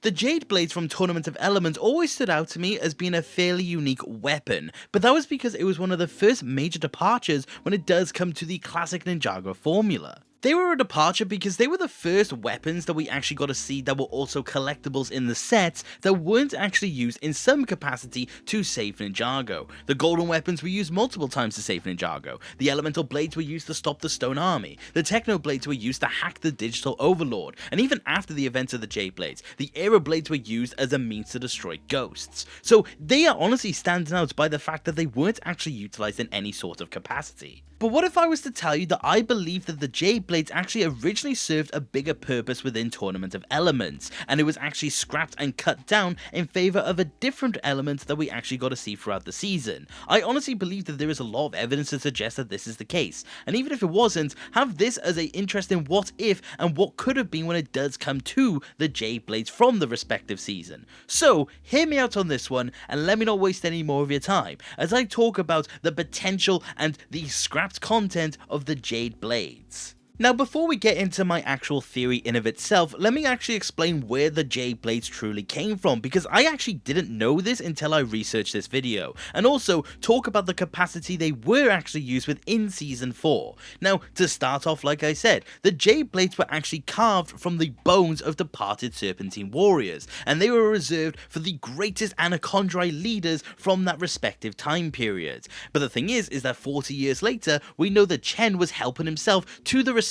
The Jade Blades from Tournament of Elements always stood out to me as being a fairly unique weapon, but that was because it was one of the first major departures when it does come to the classic Ninjago formula. They were a departure because they were the first weapons that we actually got to see that were also collectibles in the sets that weren't actually used in some capacity to save Ninjago. The golden weapons were used multiple times to save Ninjago, the elemental blades were used to stop the stone army, the techno blades were used to hack the digital overlord, and even after the events of the Jade Blades, the aero blades were used as a means to destroy ghosts. So they are honestly standing out by the fact that they weren't actually utilized in any sort of capacity. But what if I was to tell you that I believe that the Jade Blades actually originally served a bigger purpose within Tournament of Elements, and it was actually scrapped and cut down in favour of a different element that we actually got to see throughout the season? I honestly believe that there is a lot of evidence to suggest that this is the case, and even if it wasn't, have this as an interesting what if and what could have been when it does come to the Jade Blades from the respective season. So hear me out on this one, and let me not waste any more of your time as I talk about the potential and the scrapped content of the Jade Blades. Now, before we get into my actual theory in of itself, let me actually explain where the Jade Blades truly came from, because I actually didn't know this until I researched this video, and also talk about the capacity they were actually used within Season 4. Now, to start off, like I said, the Jade Blades were actually carved from the bones of departed Serpentine warriors, and they were reserved for the greatest Anachondri leaders from that respective time period. But the thing is that 40 years later, we know that Chen was helping himself to the respective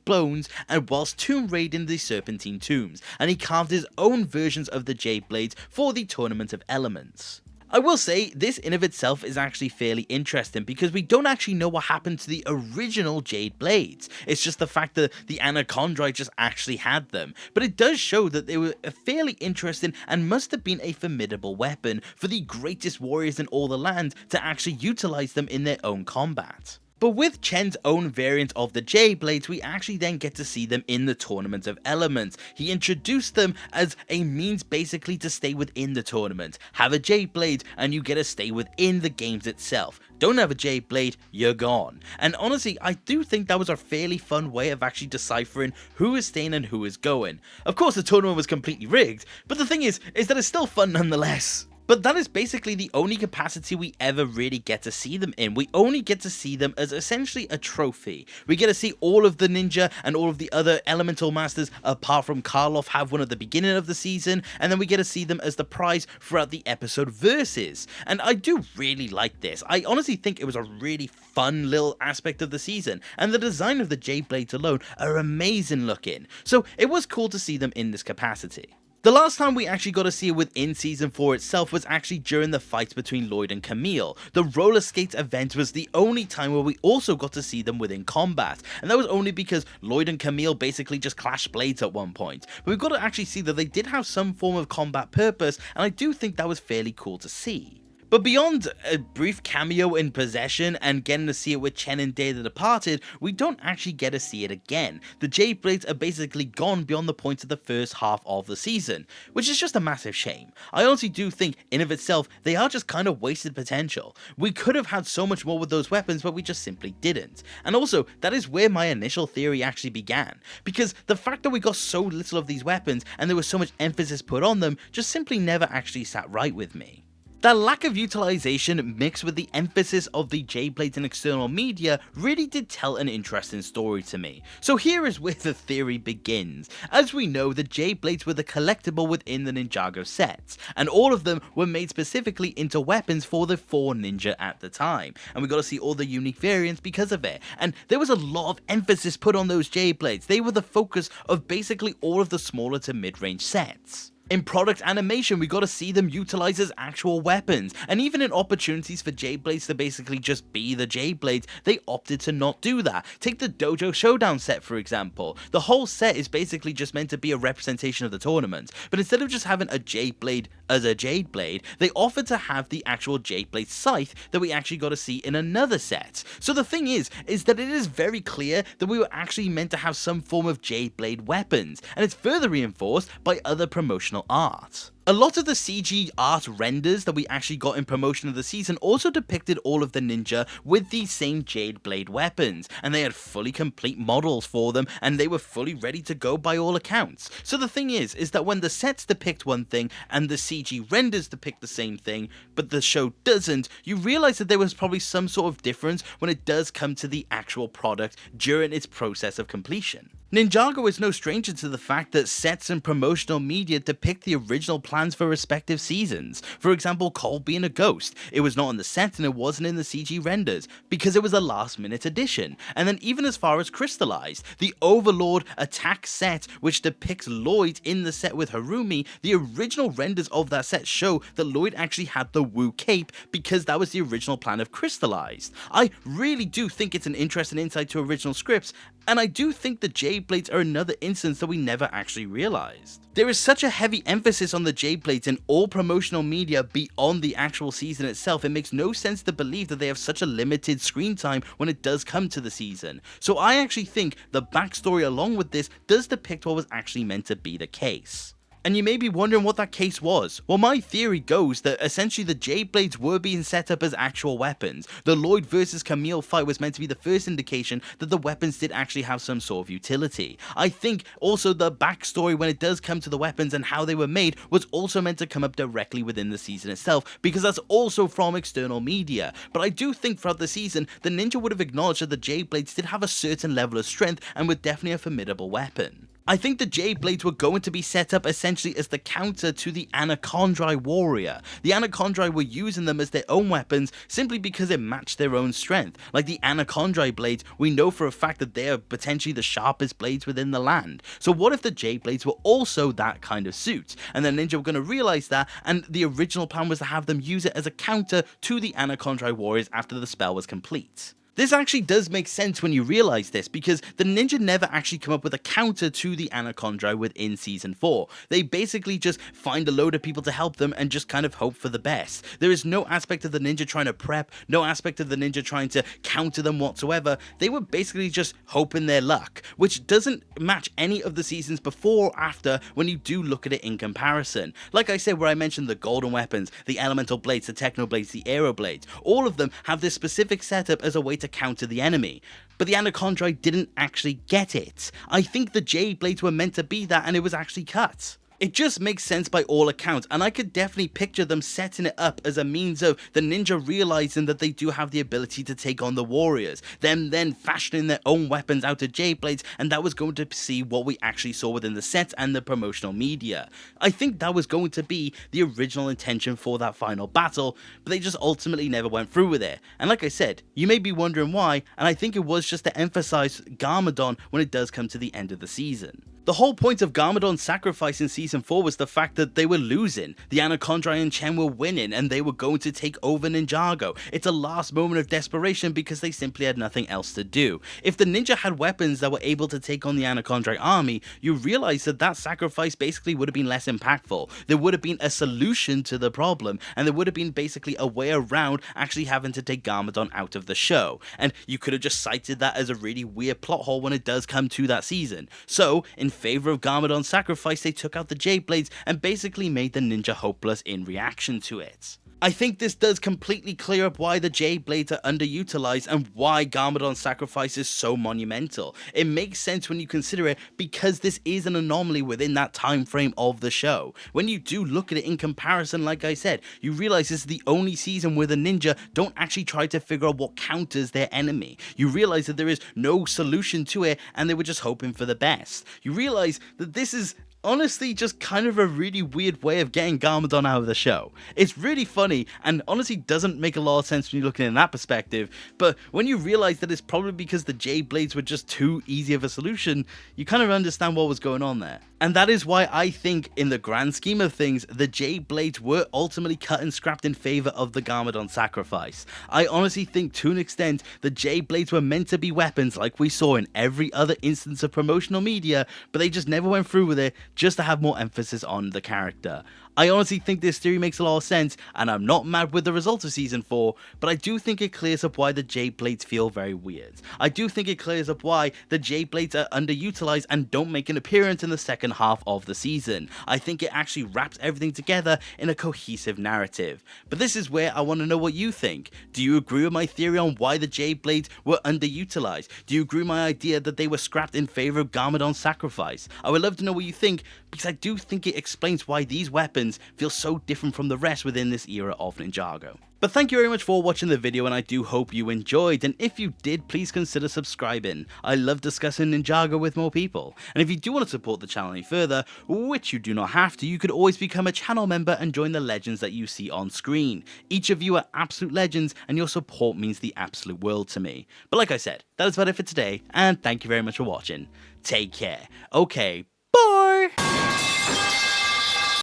bones and whilst tomb raiding the Serpentine tombs, and he carved his own versions of the Jade Blades for the Tournament of Elements. I will say, this in of itself is actually fairly interesting because we don't actually know what happened to the original Jade Blades. It's just the fact that the Anachondri just actually had them, but it does show that they were a fairly interesting and must have been a formidable weapon for the greatest warriors in all the land to actually utilize them in their own combat. But with Chen's own variant of the Jade Blades, we actually then get to see them in the Tournament of Elements. He introduced them as a means basically to stay within the tournament. Have a Jade Blade and you get to stay within the games itself. Don't have a Jade Blade, you're gone. And honestly, I do think that was a fairly fun way of actually deciphering who is staying and who is going. Of course, the tournament was completely rigged, but the thing is that it's still fun nonetheless. But that is basically the only capacity we ever really get to see them in. We only get to see them as essentially a trophy. We get to see all of the ninja and all of the other elemental masters apart from Karloff have one at the beginning of the season, and then we get to see them as the prize throughout the episode verses. And I do really like this. I honestly think it was a really fun little aspect of the season, and the design of the Jade Blades alone are amazing looking. So it was cool to see them in this capacity. The last time we actually got to see it within Season 4 itself was actually during the fight between Lloyd and Camille. The roller skate event was the only time where we also got to see them within combat, and that was only because Lloyd and Camille basically just clashed blades at one point. But we've got to actually see that they did have some form of combat purpose, and I do think that was fairly cool to see. But beyond a brief cameo in Possession and getting to see it with Chen and Day the Departed, we don't actually get to see it again. The Jade Blades are basically gone beyond the point of the first half of the season, which is just a massive shame. I honestly do think, in of itself, they are just kind of wasted potential. We could have had so much more with those weapons, but we just simply didn't. And also, that is where my initial theory actually began, because the fact that we got so little of these weapons and there was so much emphasis put on them just simply never actually sat right with me. That lack of utilization mixed with the emphasis of the Jade Blades in external media really did tell an interesting story to me. So here is where the theory begins. As we know, the Jade Blades were the collectible within the Ninjago sets, and all of them were made specifically into weapons for the 4 ninja at the time, and we got to see all the unique variants because of it, and there was a lot of emphasis put on those Jade Blades. They were the focus of basically all of the smaller to mid-range sets. In product animation, we got to see them utilized as actual weapons, and even in opportunities for Jade Blades to basically just be the Jade Blades, they opted to not do that. Take the Dojo Showdown set for example. The whole set is basically just meant to be a representation of the tournament, but instead of just having a Jade Blade as a Jade Blade, they offered to have the actual Jade Blade scythe that we actually got to see in another set. So the thing is that it is very clear that we were actually meant to have some form of Jade Blade weapons, and it's further reinforced by other promotional art. A lot of the CG art renders that we actually got in promotion of the season also depicted all of the ninja with these same Jade Blade weapons, and they had fully complete models for them, and they were fully ready to go by all accounts. So the thing is that when the sets depict one thing and the CG renders depict the same thing, but the show doesn't, you realize that there was probably some sort of difference when it does come to the actual product during its process of completion. Ninjago is no stranger to the fact that sets and promotional media depict the original plans for respective seasons. For example, Cole being a ghost. It was not on the set and it wasn't in the CG renders, because it was a last minute addition. And then even as far as Crystallized, the Overlord attack set, which depicts Lloyd in the set with Harumi, the original renders of that set show that Lloyd actually had the Wu cape, because that was the original plan of Crystallized. I really do think it's an interesting insight to original scripts, and I do think the Jade Blades are another instance that we never actually realized. There is such a heavy emphasis on the Jade Blades in all promotional media beyond the actual season itself, it makes no sense to believe that they have such a limited screen time when it does come to the season. So I actually think the backstory along with this does depict what was actually meant to be the case. And you may be wondering what that case was. Well, my theory goes that essentially the Jade Blades were being set up as actual weapons. The Lloyd versus Camille fight was meant to be the first indication that the weapons did actually have some sort of utility. I think also the backstory when it does come to the weapons and how they were made was also meant to come up directly within the season itself, because that's also from external media. But I do think throughout the season, the ninja would have acknowledged that the Jade Blades did have a certain level of strength and were definitely a formidable weapon. I think the Jade Blades were going to be set up essentially as the counter to the Anacondri Warrior. The Anacondri were using them as their own weapons simply because it matched their own strength. Like the Anacondri blades, we know for a fact that they are potentially the sharpest blades within the land. So what if the Jade Blades were also that kind of suit? And then Ninja were going to realize that, and the original plan was to have them use it as a counter to the Anacondri Warriors after the spell was complete. This actually does make sense when you realize this, because the ninja never actually come up with a counter to the Anacondri within Season 4. They basically just find a load of people to help them and just kind of hope for the best. There is no aspect of the ninja trying to prep, no aspect of the ninja trying to counter them whatsoever. They were basically just hoping their luck, which doesn't match any of the seasons before or after when you do look at it in comparison. Like I said, where I mentioned the golden weapons, the elemental blades, the techno blades, the aero blades, all of them have this specific setup as a way to counter the enemy. But the Anacondri didn't actually get it. I think the Jade Blades were meant to be that, and it was actually cut. It just makes sense by all accounts, and I could definitely picture them setting it up as a means of the ninja realizing that they do have the ability to take on the warriors, them then fashioning their own weapons out of Jade Blades, and that was going to see what we actually saw within the sets and the promotional media. I think that was going to be the original intention for that final battle, but they just ultimately never went through with it. And like I said, you may be wondering why, and I think it was just to emphasize Garmadon when it does come to the end of the season. The whole point of Garmadon's sacrifice in Season 4 was the fact that they were losing. The Anacondri and Chen were winning, and they were going to take over Ninjago. It's a last moment of desperation because they simply had nothing else to do. If the ninja had weapons that were able to take on the Anacondri army, you realize that that sacrifice basically would have been less impactful. There would have been a solution to the problem, and there would have been basically a way around actually having to take Garmadon out of the show. And you could have just cited that as a really weird plot hole when it does come to that season. So, in favor of Garmadon's sacrifice, they took out the Jade Blades and basically made the ninja hopeless in reaction to it. I think this does completely clear up why the Jade Blades are underutilized and why Garmadon's sacrifice is so monumental. It makes sense when you consider it because this is an anomaly within that time frame of the show. When you do look at it in comparison, like I said, you realize this is the only season where the ninja don't actually try to figure out what counters their enemy. You realize that there is no solution to it and they were just hoping for the best. You realize that this is honestly just kind of a really weird way of getting Garmadon out of the show. It's really funny and honestly doesn't make a lot of sense when you look at it in that perspective, but when you realize that it's probably because the Jade Blades were just too easy of a solution, you kind of understand what was going on there. And that is why I think in the grand scheme of things, the Jade Blades were ultimately cut and scrapped in favor of the Garmadon sacrifice. I honestly think to an extent the Jade Blades were meant to be weapons like we saw in every other instance of promotional media, but they just never went through with it just to have more emphasis on the character. I honestly think this theory makes a lot of sense, and I'm not mad with the results of Season 4, but I do think it clears up why the Jade Blades feel very weird. I do think it clears up why the Jade Blades are underutilized and don't make an appearance in the second half of the season. I think it actually wraps everything together in a cohesive narrative. But this is where I want to know what you think. Do you agree with my theory on why the Jade Blades were underutilized? Do you agree with my idea that they were scrapped in favor of Garmadon's sacrifice? I would love to know what you think, because I do think it explains why these weapons feel so different from the rest within this era of Ninjago. But thank you very much for watching the video, and I do hope you enjoyed, and if you did, please consider subscribing. I love discussing Ninjago with more people, and if you do want to support the channel any further, which you do not have to, you could always become a channel member and join the legends that you see on screen. Each of you are absolute legends, and your support means the absolute world to me. But like I said, that is about it for today, and thank you very much for watching. Take care. Okay, bye!